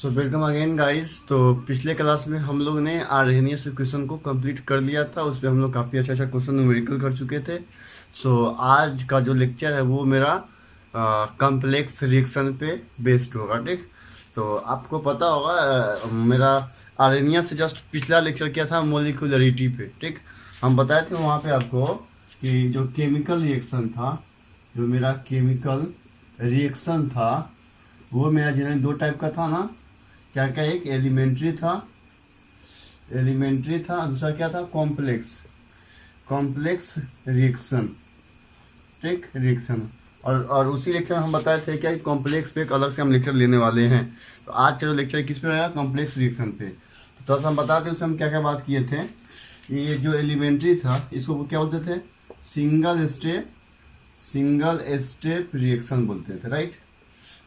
So welcome again guys. तो पिछले class में हम लोग ने आर्हेनियस क्वेश्चन को कंप्लीट कर लिया था। उसमें हम लोग काफ़ी अच्छा अच्छा क्वेश्चन न्यूमेरिकल कर चुके थे। सो आज का जो लेक्चर है वो मेरा कॉम्प्लेक्स रिएक्शन पे बेस्ड होगा। ठीक, तो आपको पता होगा मेरा आर्हेनियस से जस्ट पिछला लेक्चर किया था मोलिकुलरिटी पे। ठीक, हम बताए थे वहाँ पे आपको कि जो केमिकल रिएक्शन था, जो मेरा केमिकल रिएक्शन था वो मेरा जनरली दो टाइप का था ना। क्या क्या, एक एलिमेंट्री था, दूसरा क्या था, कॉम्प्लेक्स रिएक्शन। ठीक, रिएक्शन। और उसी लेक्चर में हम बताए थे क्या, कॉम्प्लेक्स पे एक अलग से हम लेक्चर लेने वाले हैं। तो आज का जो लेक्चर किस पे रहेगा, कॉम्प्लेक्स रिएक्शन पे। तो हम बताते उसमें हम क्या क्या बात किए थे। ये जो एलिमेंट्री था इसको क्या बोलते थे, सिंगल स्टेप रिएक्शन बोलते थे, राइट।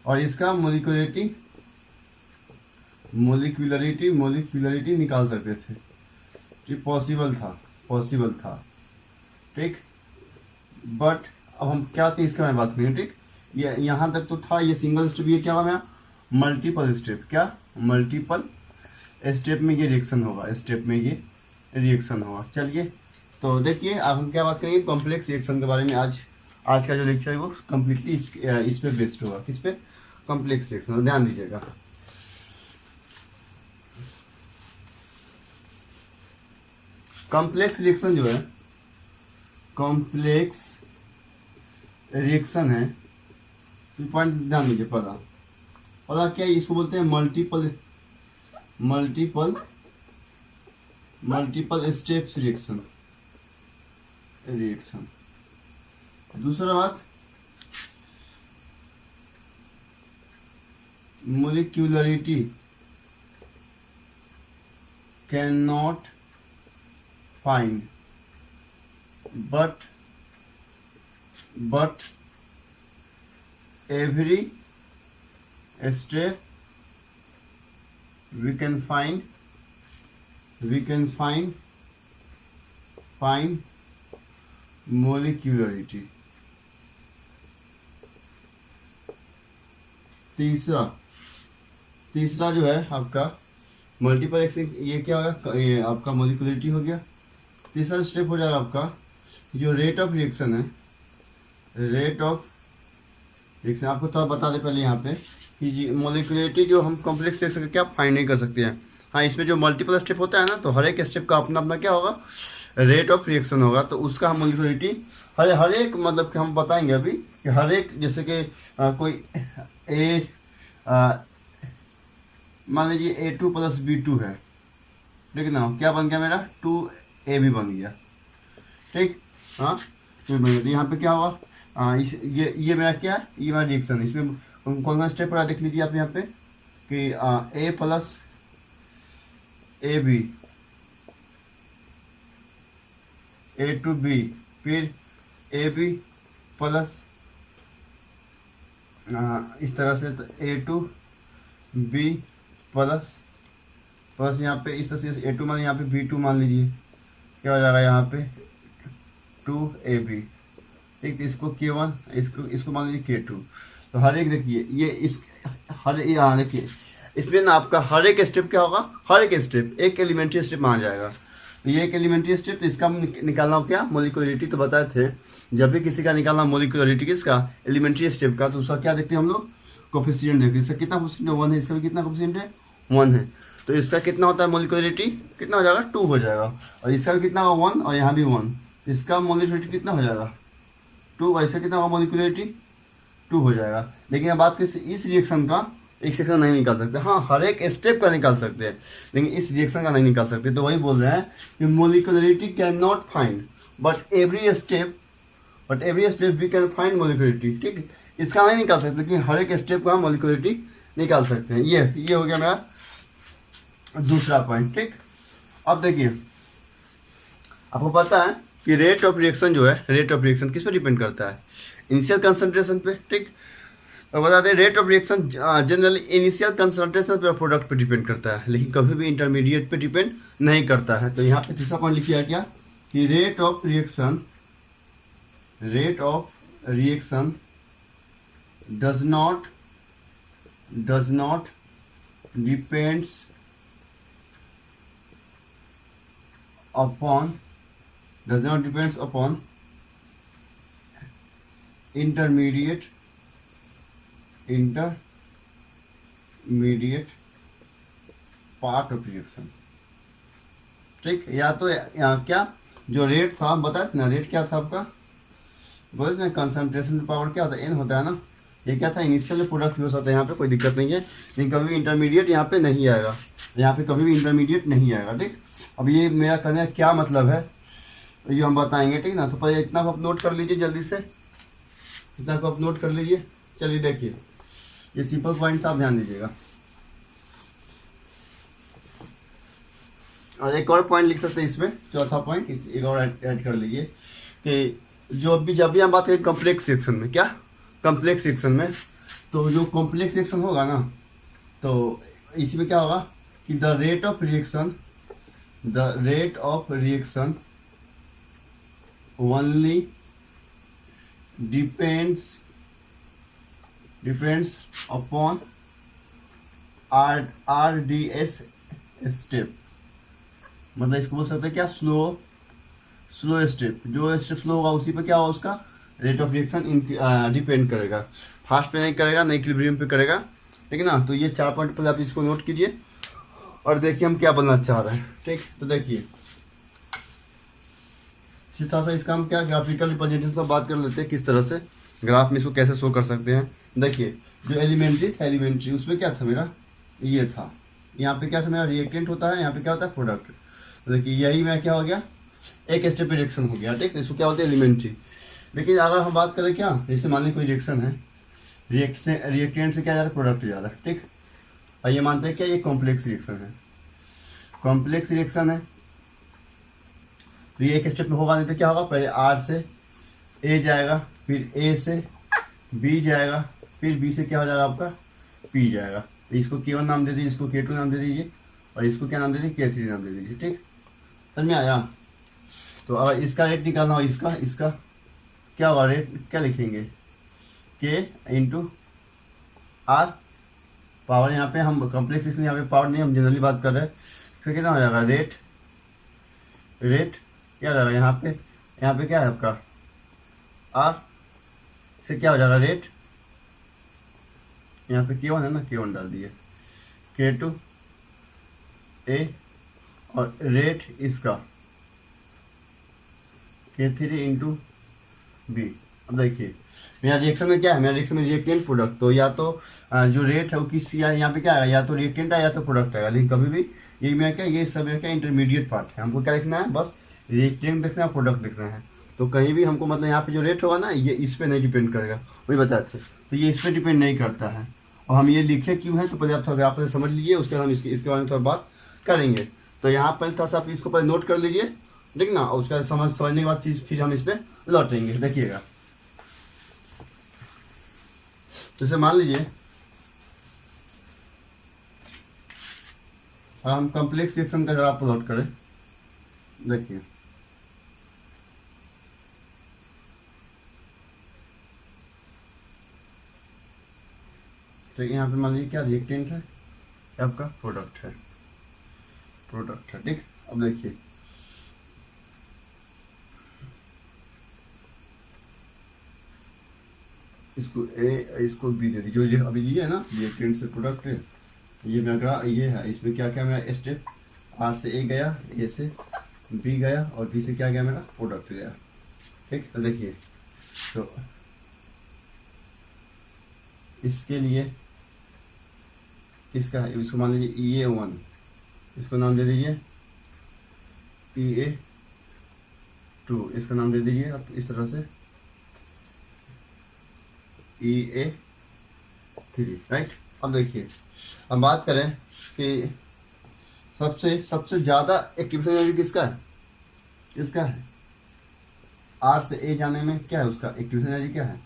और इसका मोलिकुलरिटी निकाल सकते थे। ठीक, पॉसिबल था। ठीक, बट अब हम क्या थे इसके बारे में बात करेंगे। ठीक, ये यहाँ तक तो था, ये सिंगल स्टेप। ये क्या हुआ मेरा, मल्टीपल स्टेप में ये रिएक्शन होगा। चलिए, तो देखिए अब हम क्या बात करेंगे, कॉम्प्लेक्स रिएक्शन के बारे में। आज का जो लेक्चर है वो कम्प्लीटली इस पे बेस्ड होगा। किस पे, कॉम्प्लेक्स रिएक्शन। ध्यान दीजिएगा, कॉम्प्लेक्स रिएक्शन जो है, कॉम्प्लेक्स रिएक्शन है, पॉइंट ध्यान दीजिए। पहला क्या है, इसको बोलते हैं मल्टीपल स्टेप्स रिएक्शन। दूसरा बात, molecularity can not find but every step we can find molecularity। तीसरा जो है आपका मल्टीपल एक्सिंग, ये क्या होगा, ये आपका मोलिकुलरिटी हो गया। तीसरा स्टेप हो जाएगा आपका जो रेट ऑफ रिएक्शन है। आपको तो बता दें पहले यहाँ पे कि मोलिकुलरिटी जो हम कॉम्प्लेक्स रिएक्शन क्या फाइंड नहीं कर सकते हैं। हाँ, इसमें जो मल्टीपल स्टेप होता है ना, तो हर एक स्टेप का अपना अपना क्या होगा, रेट ऑफ रिएक्शन होगा। तो उसका हम मोलिकुलरिटी हर एक मतलब कि हम बताएंगे अभी कि हर एक, जैसे कि कोई मान लीजिए A2 + B2 है। ठीक ना, क्या बन गया मेरा, 2AB बन गया। ठीक, हाँ, तो यहाँ पे क्या होगा, ये मेरा क्या है, ये मेरा रिएक्शन। इसमें कौन कौन स्टेप रहा देख लीजिए आप यहाँ पे कि A + AB, A to B, फिर AB + इस तरह से A to B प्लस यहाँ पे इस तरह से A2 मान, यहाँ पे B2 मान लीजिए, क्या हो जाएगा यहाँ पे 2AB। ठीक, इसको K1, इसको मान लीजिए K2। तो हर एक देखिए ये यहाँ देखिए, इसमें ना आपका हर एक स्टेप क्या होगा, हर एक स्टेप एक एलिमेंट्री स्टेप मान जाएगा। तो ये एक एलिमेंट्री स्टेप, इसका हम निकालना क्या, मोलिकुलरिटी। तो बताए थे जब भी किसी का निकालना मोलिकुलरिटी किसका, एलिमेंट्री स्टेप का, तो उसका क्या देखते हैं हम लोग, कोफिशिएंट देखते हैं। इसका कितना कोफिशिएंट है, 1 है। इसका भी कितना कोफिशिएंट है, 1 है। तो इसका कितना होता है मोलिकुलरिटी, कितना हो जाएगा, 2 हो जाएगा। और इसका भी कितना होगा, 1, और यहाँ भी 1। इसका मोलिकुलरिटी कितना हो जाएगा, 2, और इसका कितना होगा मोलिकुलरिटी, 2 हो जाएगा। लेकिन अब बात करें इस रिएक्शन का, एक सेक्शन नहीं निकाल सकते। हाँ, हर एक स्टेप का निकाल सकते हैं, लेकिन इस रिएक्शन का नहीं निकाल सकते। तो वही बोल रहे हैं कि molecularity can not find but every step we can find molecularity. ठीक, इसका नहीं निकाल सकते, लेकिन हर एक स्टेप का हम मोलिकुलरिटी निकाल सकते हैं। ये हो गया मेरा दूसरा पॉइंट। ठीक, अब देखिए, आपको पता है कि रेट ऑफ रिएक्शन जो है, रेट ऑफ रिएक्शन किस पर डिपेंड करता है, इनिशियल कंसंट्रेशन पे। ठीक, तो बता दें rate of reaction generally initial concentration पर प्रोडक्ट पे डिपेंड करता है, लेकिन कभी भी इंटरमीडिएट पे डिपेंड नहीं करता है। तो यहाँ पे तीसरा पॉइंट लिखिए क्या कि rate of reaction does not depends upon, does not depends upon intermediate part of reaction. ठीक, या तो यहाँ क्या जो रेट था हम बताए थे ना, रेट क्या था आपका, बोलते हैं कंसंट्रेशन पावर क्या होता है, एन होता है ना। ये क्या था, इनिशियल प्रोडक्ट हो सकता है, यहाँ पे कोई दिक्कत नहीं है, लेकिन कभी भी इंटरमीडिएट यहाँ पे नहीं आएगा, यहाँ पे कभी भी इंटरमीडिएट नहीं आएगा। ठीक, अब ये मेरा कहने का क्या मतलब है ये हम बताएंगे, ठीक ना। तो पहले इतना को आप नोट कर लीजिए जल्दी से, इतना को आप नोट कर लीजिए। चलिए देखिए, ये सिंपल पॉइंट्स आप ध्यान दीजिएगा। और एक और पॉइंट लिख सकते हैं इसमें, चौथा पॉइंट एक और ऐड कर लीजिए कि जब भी हम बात करें कॉम्प्लेक्स सेक्शन में, क्या कॉम्प्लेक्स सेक्शन में, तो जो कॉम्प्लेक्स सेक्शन होगा ना, तो इसमें क्या होगा कि the rate of reaction only depends upon RDS step. मतलब इसको बोल सकते हैं क्या, स्लो स्टेप। जो स्टेप स्लो होगा उसी पे क्या होगा, उसका रेट ऑफ रिएक्शन डिपेंड करेगा। फास्ट पे नहीं करेगा, नहीं इक्विलिब्रियम पे करेगा, ठीक है ना। तो ये 4 पॉइंट पहले आप इसको नोट कीजिए और देखिए हम क्या बनना चाह रहे हैं। ठीक, तो देखिए सीधा सा इसका हम क्या ग्राफिकल रिप्रेजेंटेशन से बात कर लेते हैं, किस तरह से ग्राफ में इसको कैसे शो कर सकते हैं। देखिए जो एलिमेंट्री उसमें क्या था मेरा, ये था, यहाँ पे क्या था मेरा रिएक्टेंट होता है, यहाँ पे क्या होता है प्रोडक्ट। तो देखिए यही मेरा क्या हो गया, एक स्टेप रिएक्शन हो गया। ठीक, इसको क्या होता है एलिमेंट्री। लेकिन अगर हम बात करें क्या, जैसे मान लीजिए कोई रिएक्शन है, रिएक्टेंट से क्या जा रहा है, प्रोडक्ट जा रहा है। ठीक, और ये मानते हैं क्या, ये कॉम्प्लेक्स रिएक्शन है, तो ये एक स्टेप में होगा। नहीं तो क्या होगा, पहले R से A जाएगा, फिर A से B जाएगा, फिर B से क्या हो जाएगा आपका P जाएगा। तो इसको K1 नाम दे दीजिए, इसको K2 नाम दे दीजिए, और इसको क्या नाम दे दीजिए, K3 नाम दे दीजिए। ठीक, समझ में आया। तो अगर इसका रेट निकालना हो, इसका क्या होगा, रेट क्या लिखेंगे, K इंटू R पावर। यहाँ पे हम कॉम्प्लेक्स इसलिए यहाँ पे पावर नहीं, हम जनरली बात कर रहे हैं। फिर कितना हो जाएगा, रेट क्या हो जाएगा, यहाँ पे क्या है आपका R से क्या हो जाएगा रेट, यहाँ पे K1 है ना, K1 डाल दिए, K2 A और रेट इसका K3 इंटू B। अब देखिए मेरा रिएक्शन में क्या है, मेरा रिएक्शन में रिएक्टेंट प्रोडक्ट, तो या तो जो रेट है वो किस यहाँ पे क्या आएगा, या तो रिएक्टेंट है या तो प्रोडक्ट आएगा। लेकिन कभी भी ये मेरा क्या, ये सब मेरा क्या इंटरमीडिएट पार्ट है। हमको क्या लिखना है, बस रिएक्टेंट देखना है, प्रोडक्ट देखना है। तो कहीं भी हमको मतलब यहाँ पे जो रेट होगा ना, ये इस पर नहीं डिपेंड करेगा, वही बताए थे। तो ये इस पर डिपेंड नहीं करता है। और हम ये लिखे क्यों है, तो पहले आप थोड़ा ग्राफ से समझ लीजिए, उसके बाद हम इसके बारे में थोड़ा बात करेंगे। तो यहाँ पर थोड़ा सा आप इसको पहले नोट कर लीजिए, ठीक ना। और उसका समझने के बाद फिर हम इस पर लौटेंगे। देखिएगा, जैसे मान लीजिए हम कॉम्प्लेक्स रिएक्शन का ग्राफ प्लॉट करें, देखिए तो यहाँ पे मान लीजिए क्या रिएक्टेंट है, क्या आपका प्रोडक्ट है। ठीक, अब देखिए इसको A इसको B दे दीजिए, जो अभी ये है ना रिएक्टेंट से प्रोडक्ट है, ये मेरा ये है। इसमें क्या क्या मेरा स्टेप, R से A गया, A से B गया, और B से क्या गया, मेरा प्रोडक्ट गया। ठीक, तो देखिए तो इसके लिए किसका है, इसको मान लीजिए EA1, इसको नाम दे दीजिए EA2, इसका नाम दे दीजिए आप इस तरह से EA3, राइट। अब देखिए हम बात करें कि सबसे ज़्यादा एक्टिवेशन एनर्जी किसका है, R से A जाने में क्या है, उसका एक्टिवेशन एनर्जी क्या है,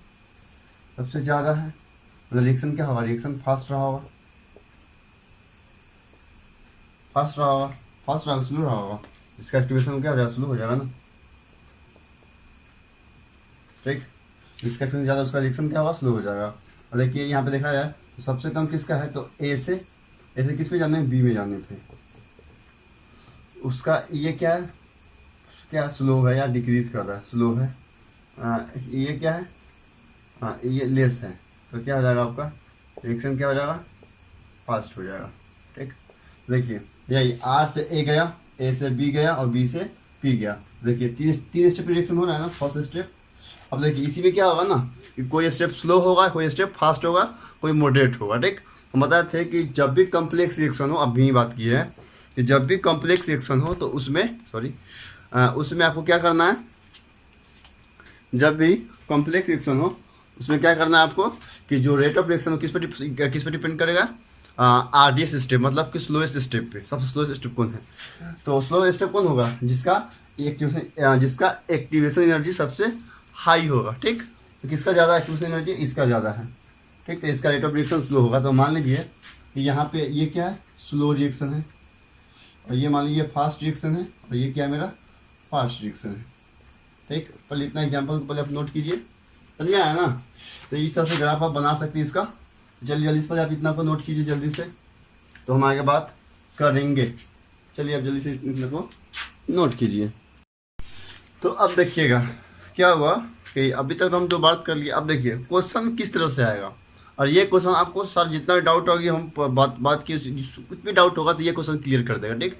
सबसे ज़्यादा है। मतलब रिएक्शन क्या होगा, रिएक्शन फास्ट रहा होगा, स्लो रहा होगा, इसका एक्टिवेशन क्या हो जाएगा, स्लो हो जाएगा ना। ठीक, जिसका एक्टिवेशन ज़्यादा उसका रिएक्शन क्या होगा, स्लो हो जाएगा। और देखिए यहाँ पे देखा जाए तो सबसे कम किसका है, तो A से ऐसे किस पे जाने हैं, बी में जाने थे। उसका ये क्या है, क्या स्लो है या डिक्रीज कर रहा है, स्लो है। ये क्या है, हाँ ये लेस है, तो क्या हो जाएगा आपका रिएक्शन, क्या हो जाएगा, फास्ट हो जाएगा। ठीक, देखिए यही आर से ए गया, ए से बी गया और बी से पी गया। देखिए तीन स्टेप रिएक्शन हो रहा है ना, फर्स्ट स्टेप। अब देखिए इसी में क्या होगा ना कि कोई स्टेप स्लो होगा, कोई स्टेप फास्ट होगा, कोई मॉडरेट होगा। ठीक, हम बताए थे कि जब भी कम्प्लेक्स रिएक्शन हो, अभी बात की है कि जब भी कम्प्लेक्स रिएक्शन हो तो उसमें उसमें आपको क्या करना है, जब भी कॉम्प्लेक्स रिएक्शन हो उसमें क्या करना है आपको कि जो रेट ऑफ रिएक्शन हो किस पे डिपेंड करेगा, आरडीएस स्टेप, मतलब कि स्लोएस्ट स्टेप पे। सबसे स्लोएस्ट स्टेप कौन है, तो स्लो स्टेप कौन होगा, जिसका एक्टिवेशन एनर्जी सबसे हाई होगा। ठीक, तो किसका ज़्यादा एक्टिवेशन एनर्जी, इसका ज़्यादा है। ठीक, तो इसका रेट ऑफ रिएक्शन स्लो होगा। तो मान लीजिए कि यहाँ पे ये क्या है, स्लो रिएक्शन है, और ये मान लीजिए फास्ट रिएक्शन है, और ये क्या है मेरा फास्ट रिएक्शन है। ठीक, पहले इतना एग्जाम्पल पहले आप नोट कीजिए, समझ में आया ना। तो इस तरह से ग्राफ आप बना सकते हैं इसका। जल्दी इस पर आप इतना को नोट कीजिए जल्दी से, तो हम आगे बात करेंगे। चलिए आप जल्दी से इतना को नोट कीजिए। तो अब देखिएगा क्या हुआ कि अभी तक हम जो बात कर लिए, अब देखिए क्वेश्चन किस तरह से आएगा। और ये क्वेश्चन आपको सर जितना भी डाउट होगी, हम बात की कुछ भी डाउट होगा तो ये क्वेश्चन क्लियर कर देगा। ठीक,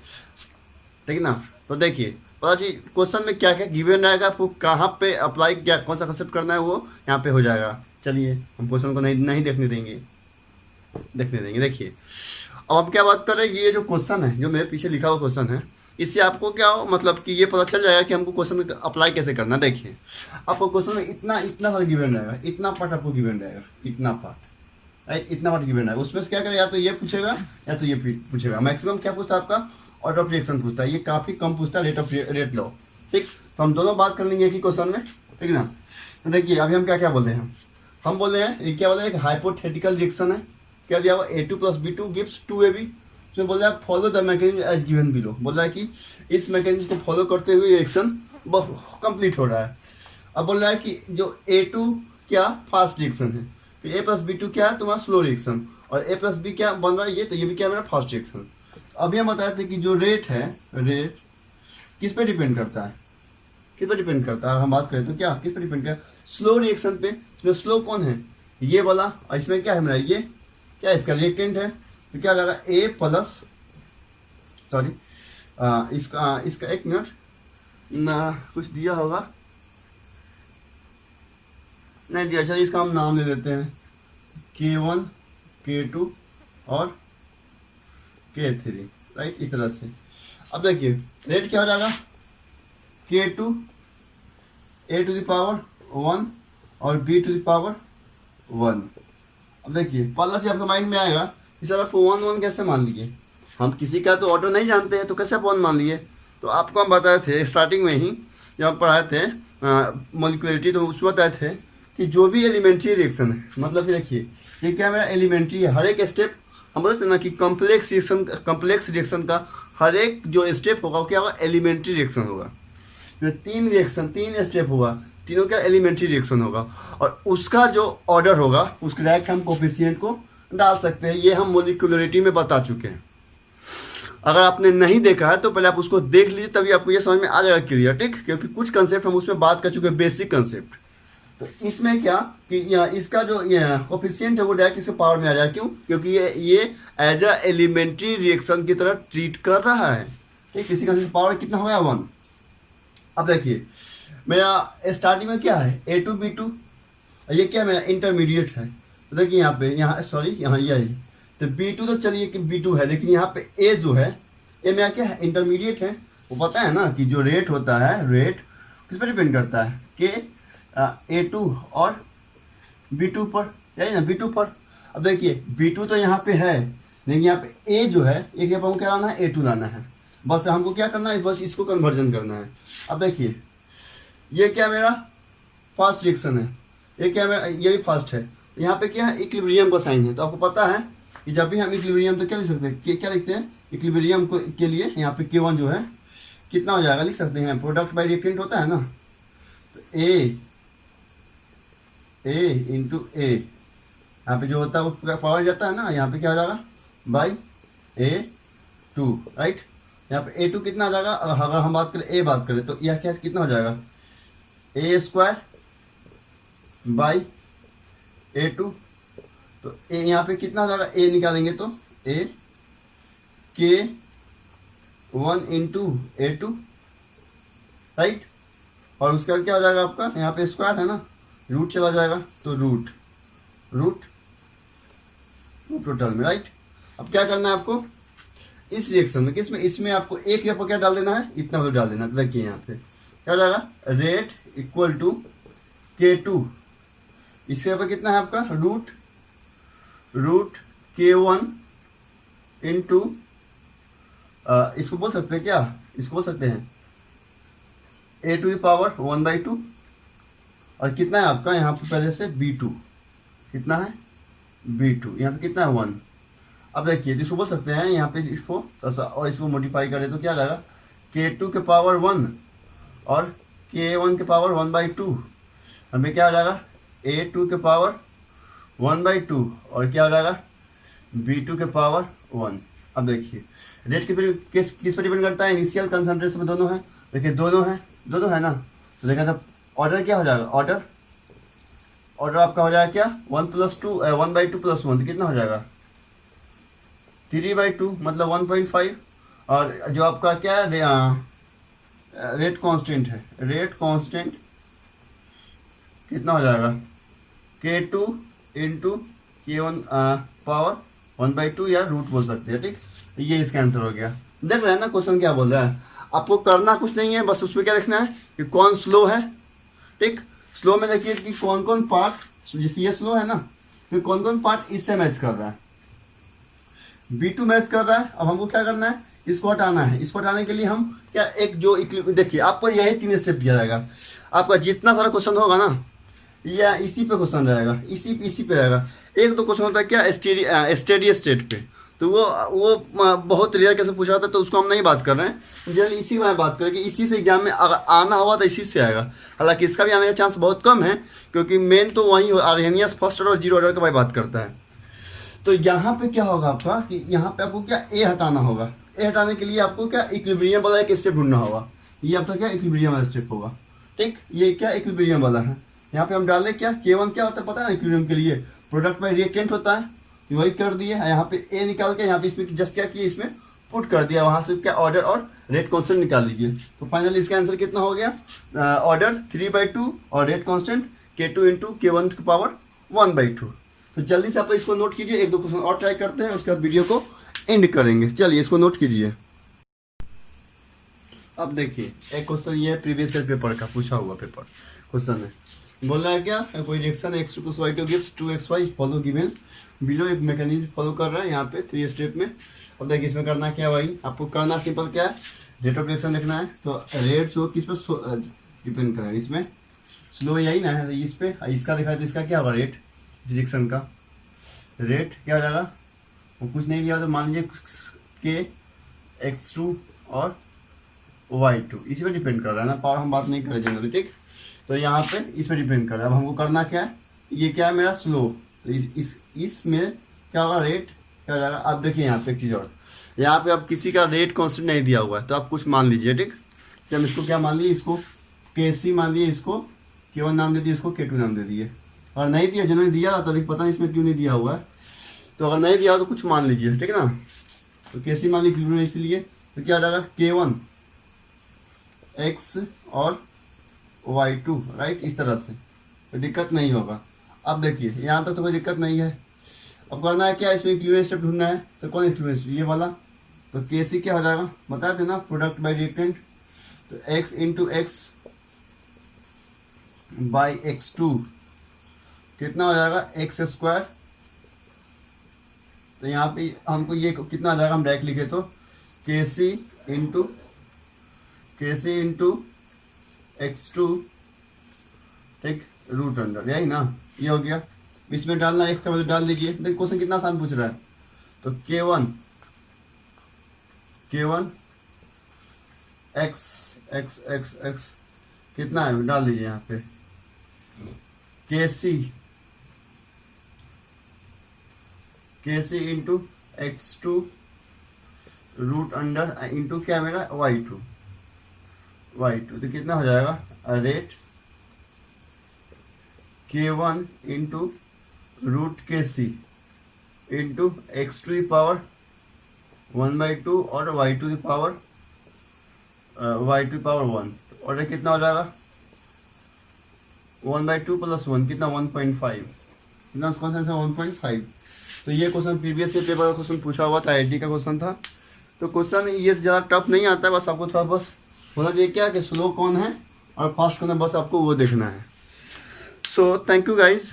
ठीक ना। तो देखिए पता चीज क्वेश्चन में क्या क्या गिवन रहेगा, आपको कहाँ पे अप्लाई, क्या कौन सा कंसेप्ट करना है वो यहाँ पे हो जाएगा। चलिए हम क्वेश्चन को नहीं देखने देंगे। देखिए अब हम क्या बात कर रहे हैं, ये जो क्वेश्चन है, जो मेरे पीछे लिखा हुआ क्वेश्चन है, इससे आपको क्या हो, मतलब कि ये पता चल जाएगा कि हमको क्वेश्चन अप्लाई कैसे करना। देखिए आपको क्वेश्चन में इतना सारा गिवन रहेगा, इतना पार्ट आपको गिवन रहेगा, इतना पार्ट गिवन रहेगा। उसमें से क्या करें, या तो ये पूछेगा या तो ये पूछेगा। मैक्सिमम क्या पूछता है आपका, ऑर्डर ऑफ रिएक्शन पूछता है, ये काफ़ी कम पूछता है रेट लो। ठीक, तो हम दोनों बात कर लेंगे एक ही क्वेश्चन में। ठीक ना। तो देखिए अभी हम क्या बोले हैं, हम बोले हैं ये क्या बोले, एक हाइपोथेटिकल रिएक्शन है। क्या दिया हुआ, A2 + B2 गिव्स 2AB। इसमें बोल रहा है follow the mechanism as given below. बोल रहा है कि इस मैकेनिज्म को फॉलो करते हुए रिएक्शन कंप्लीट हो रहा है। अब बोल रहा है कि जो A2 क्या फास्ट रिएक्शन है, फिर A + B2 क्या है तुम्हारा स्लो रिएक्शन, और A + B क्या बन रहा है, ये तो ये भी क्या मेरा फास्ट रिएक्शन। अभी हम बताए थे कि जो रेट है, रेट किस पे डिपेंड करता है, हम बात करें तो क्या किस पे डिपेंड करता है, स्लो रिएक्शन पे। जो स्लो कौन है, ये वाला, और इसमें क्या है मेरा, ये क्या इसका रिएक्टेंट है, तो क्या लगा इसका एक मिनट ना, कुछ दिया होगा नहीं दिया, चलिए इसका हम नाम ले लेते हैं K1 K2 और K3, राइट, इस तरह से। अब देखिए रेट क्या हो जाएगा, K2 A⁻1 और B⁻1। अब देखिए पहला से आपके माइंड में आएगा कि सर आप 1 कैसे मान लिए, हम किसी का तो ऑर्डर नहीं जानते हैं, तो कैसे आप 1 मान लिए। तो आपको हम बताए थे स्टार्टिंग में ही जब हम पढ़ाए थे मॉलिक्युलरिटी, तो उसमें बताए थे कि जो भी एलिमेंट्री रिएक्शन है, मतलब देखिए ये क्या मेरा एलिमेंट्री है, हर एक स्टेप हम बोलते हैं ना कि कम्प्लेक्स रिएक्शन का हर एक जो स्टेप होगा वो क्या होगा, एलिमेंट्री रिएक्शन होगा। तीन स्टेप होगा, तीनों का एलिमेंट्री रिएक्शन होगा, और उसका जो ऑर्डर होगा उसके डायरेक्ट हम कोफिशिएंट को डाल सकते हैं। ये हम मॉलिक्युलरिटी में बता चुके हैं। अगर आपने नहीं देखा है तो पहले आप उसको देख लीजिए, तभी आपको ये समझ में आ जाएगा क्लियर। ठीक, क्योंकि कुछ कंसेप्ट हम उसमें बात कर चुके हैं, बेसिक कंसेप्ट। तो इसमें क्या कि इसका जो कोफिशिएंट है वो डायरेक्ट इसके पावर में आ जाएगा। क्यों, क्योंकि ये एज अ एलिमेंट्री रिएक्शन की तरह ट्रीट कर रहा है। ठीक, किसी का पावर कितना हो गया, 1। अब देखिए मेरा स्टार्टिंग में क्या है, A2 B2, ये क्या मेरा इंटरमीडिएट है। तो देखिए यहाँ पे यहाँ ये तो B2 तो चलिए कि B2 है, लेकिन यहाँ पे A जो है, A मेरा क्या है, इंटरमीडिएट है। वो पता है ना कि जो रेट होता है, रेट किस पर डिपेंड करता है, कि A2 और B2 पर, यही ना, B2 पर। अब देखिए B2 तो यहाँ पे है, लेकिन यहाँ पे A जो है, एक यहाँ पर हमको क्या लाना है, A2 लाना है। बस हमको क्या करना है, बस इसको कन्वर्जन करना है। अब देखिए ये क्या मेरा फास्ट रिएक्शन है, ये क्या मेरा, ये भी फास्ट है। यहाँ पे क्या है, इक्विलिब्रियम का साइन है। तो आपको पता है कि जब भी हम इक्विलिब्रियम तो क्या लिख सकते हैं, क्या लिखते हैं इक्विलिब्रियम को के लिए, यहाँ पे K1 जो है कितना हो जाएगा, लिख सकते हैं प्रोडक्ट बाय रिएक्टेंट होता है ना, तो A × A यहाँ पे जो होता है वो पावर जाता है ना, यहाँ पे क्या हो जाएगा बाई A2 राइट। यहाँ पे A2 कितना आ जाएगा, अगर हम बात करें A बात करें तो यह क्या कितना हो जाएगा, A स्क्वायर बाई A2। तो A यहाँ पे कितना हो जाएगा, A निकालेंगे तो A K1 into A2 right. और उसका क्या हो जाएगा आपका, यहाँ पे स्क्वायर है ना, रूट चला जाएगा तो रूट टोटल में राइट। अब क्या करना है आपको इस रिएक्शन में, किसमें, इसमें आपको एक यहाँ पर क्या डाल देना है, इतना वैल्यू डाल देना है। देखिए यहाँ पे क्या हो जाएगा, रेट इक्वल टू K2, इसके यहाँ पर कितना है आपका रूट K1 इंटू इसको बोल सकते हैं क्या, इसको बोल सकते हैं A2 की पावर 1/2 और कितना है आपका यहाँ पे पहले से B2, कितना है B2, यहाँ पे कितना है 1। अब देखिए इसको बोल सकते हैं यहाँ पे इसको और इसको मॉडिफाई करें तो क्या जाएगा, K2 के पावर 1 और K1 के पावर 1/2, हमें क्या हो जाएगा A2 के पावर 1/2 और क्या हो जाएगा B2 के पावर 1। अब देखिए रेट किस पर डिपेंड करता है, इनिशियल कंसंट्रेशन में दोनों है, देखिए दोनों है ना। तो देखा था ऑर्डर क्या हो जाएगा, ऑर्डर आपका हो जाएगा क्या 1/2 + 1 कितना हो जाएगा 3/2 मतलब 1.5। और जो आपका क्या है रेट कांस्टेंट है, रेट कांस्टेंट कितना हो जाएगा K2 इंटू K1 पावर 1/2 या रूट बोल सकते हैं ठीक। ये इसका आंसर हो गया। देख रहे हैं ना क्वेश्चन क्या बोल रहा है, आपको करना कुछ नहीं है, बस उसमें क्या देखना है कि कौन स्लो है ठीक। स्लो में देखिए कि कौन कौन पार्ट, जैसे ये स्लो है ना, फिर कौन कौन पार्ट इससे मैच कर रहा है, B2 मैच कर रहा है। अब हमको क्या करना है, इसको हटाना है। इसको हटाने के लिए हम क्या एक जो देखिए आपको यही 3 स्टेप दिया जाएगा, आपका जितना सारा क्वेश्चन होगा ना या इसी पे क्वेश्चन रहेगा, इसी पे रहेगा। एक दो क्वेश्चन होता है क्या स्टेडी स्टेट पे, तो वो बहुत रेयर कैसे पूछा जाता है, तो उसको हम नहीं बात कर रहे हैं। जनरली इसी में बात करें कि इसी से एग्जाम में अगर आना होगा तो इसी से आएगा। हालांकि इसका भी आने का चांस बहुत कम है, क्योंकि मेन तो वही आर्हेनियस फर्स्ट ऑर्डर और जीरो ऑर्डर का बात करता है। तो यहाँ पे क्या होगा आपका कि यहाँ पे आपको क्या ए हटाना होगा। ए हटाने के लिए आपको क्या इक्विलिब्रियम वाला एक स्टेप ढूंढना होगा। ये आपका क्या इक्विलिब्रियम वाला स्टेप होगा ठीक। ये क्या इक्विलिब्रियम वाला है। यहाँ पे हम डाल दें क्या K1 क्या होता है पता है ना, इक्विलिब्रियम के लिए प्रोडक्ट बाय रिएक्टेंट होता है, वही कर दिए। यहाँ पे ए निकाल के यहाँ पे इसमें जस्ट क्या किया, इसमें पुट कर दिया, वहाँ से क्या ऑर्डर और रेट कांस्टेंट निकाल लीजिए। तो फाइनली इसका आंसर कितना हो गया, ऑर्डर 3/2 और rate constant K2 into K1 की पावर 1/2। तो जल्दी से आप इसको नोट कीजिए, एक दो क्वेश्चन और ट्राई करते हैं, उसके बाद वीडियो को एंड करेंगे। चलिए इसको नोट कीजिए। अब देखिए एक क्वेश्चन ये प्रीवियस ईयर पेपर का पूछा हुआ पेपर क्वेश्चन है। बोल रहा है क्या, कोई reaction x2 + y2 gives 2xy follow given below, एक मैकेनिज्म फॉलो कर रहा है यहाँ पे 3 स्टेप में। अब देखिए इसमें करना क्या है भाई, आपको करना सिंपल क्या है, रेट ऑफ रिएक्शन लिखना है। तो रेट जो किस पर डिपेंड करेगा, इसमें स्लो यही ना है, इस पे इसका देखा तो इसका क्या होगा रेट, रिएक्शन का रेट क्या हो जाएगा, वो कुछ नहीं दिया तो मान लीजिए K x2 और y2 इसी पर डिपेंड कर रहा है ना, पावर हम बात नहीं कर रहे ठीक। तो यहाँ पे इस पर डिपेंड कर रहा है। अब हमको करना क्या है, ये क्या है मेरा स्लो, तो इसमें क्या होगा रेट क्या हो जाएगा। आप देखिए यहाँ पे एक चीज़ और, यहाँ पे अब किसी का रेट कांस्टेंट नहीं दिया हुआ है, तो आप कुछ मान लीजिए ठीक। तो हम इसको क्या मान लिए, इसको KC मान लिए, इसको K1 नाम दे दिए, इसको K2 नाम दे दिए। और नहीं दिया, जिन्होंने दिया रहता लेकिन पता नहीं इसमें क्यों नहीं दिया हुआ है, तो अगर नहीं दिया हो तो कुछ मान लीजिए ठीक है ना। तो KC मान लीजिए इसलिए, तो क्या हो जाएगा K1 x और y2 राइट, इस तरह से तो दिक्कत नहीं होगा। अब देखिए यहाँ तक तो कोई दिक्कत नहीं है। अब करना है क्या, इसमें इक्विवेलेंट स्टेप ढूंढना है। तो कौन इक्विवेलेंट, ये वाला। तो KC क्या हो जाएगा बताए थे ना, प्रोडक्ट बाय रिएक्टेंट। तो x into x by x2 कितना हो जाएगा x²। तो यहाँ पे हमको ये कितना आ जाएगा, हम डायरेक्ट लिखे तो KC इंटू x2 ठीक, रूट अंडर, यही ना, ये हो गया। इसमें डालना x का वैल्यू डाल दीजिए। देखिए क्वेश्चन कितना आसान पूछ रहा है। तो K1 x कितना है डाल दीजिए यहाँ पे, KC into x2 root under into क्या है मेरा y2, तो कितना हो जाएगा rate k1 into root kc into x to the power 1/2 और y टू द पावर 1, और ये कितना हो जाएगा 1/2 + 1 कितना 1.5, कितना क्वेश्चन है 1.5। तो ये क्वेश्चन प्रीवियस पेपर का क्वेश्चन पूछा हुआ था, आईटी का क्वेश्चन था। तो क्वेश्चन ये ज़्यादा टफ नहीं आता है, बस आपको थोड़ा बस होना चाहिए क्या कि स्लो कौन है और फास्ट कौन है, बस आपको वो देखना है। सो थैंक यू गाइज,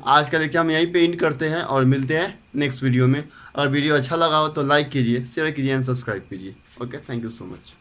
आज का लेक्चर हम यहीं पे एंड करते हैं और मिलते हैं नेक्स्ट वीडियो में। अगर वीडियो अच्छा लगा हो तो लाइक कीजिए, शेयर कीजिए एंड सब्सक्राइब कीजिए। Okay, thank you so much.